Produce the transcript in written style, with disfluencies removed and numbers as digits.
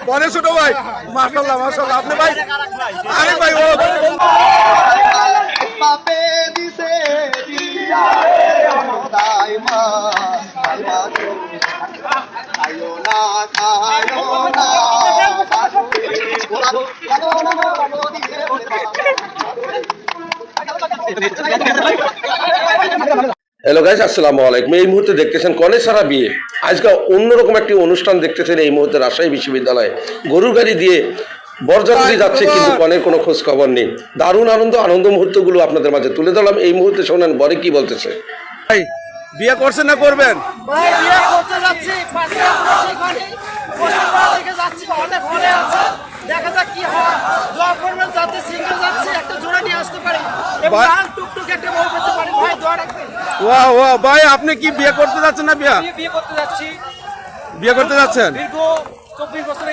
বনে ছোট ভাই মাশাআল্লাহ মাশাআল্লাহ আপনি ভাই আরে ভাই ও পাপে দিছে দিয়া খোদাই মা আয়ো না হ্যালো গাইস, আসসালামু আলাইকুম। এই মুহূর্তে দেখতেছেন কনে সারা বিয়ে। আজকে অন্যরকম একটি অনুষ্ঠান দেখতেছেন এই মুহূর্তে রাজশাহী বিশ্ববিদ্যালয়ে। গরুর গাড়ি দিয়ে বরযাত্রী যাচ্ছে, কিন্তু কনের কোনো খোঁজ খবর নেই। দারুণ আনন্দ মুহূর্তগুলো আপনাদের মাঝে তুলে ধরলাম। এই মুহূর্তে শোনেন বরে কি বলতেছে। ভাই বিয়ে করছেন না করবেন? ভাই বিয়ে করতে যাচ্ছি, পাশে থেকে যাচ্ছি, অনেক ঘরে আছে, দেখা যাক কি হয়। দোয়া করবেন যাতে সিঙ্গেল যাচ্ছি, একটা জোড়া নিয়ে আসতে পারি এবং টুকটুক একটা বউ পেতে পারি। ভাই দোয়া রাখবেন। ওয়াও ওয়াও ভাই আপনি কি বিয়ে করতে যাচ্ছেন না? বিয়ে করতে যাচ্ছি, বিয়ে করতে যাচ্ছেন? দীর্ঘ 24 বছর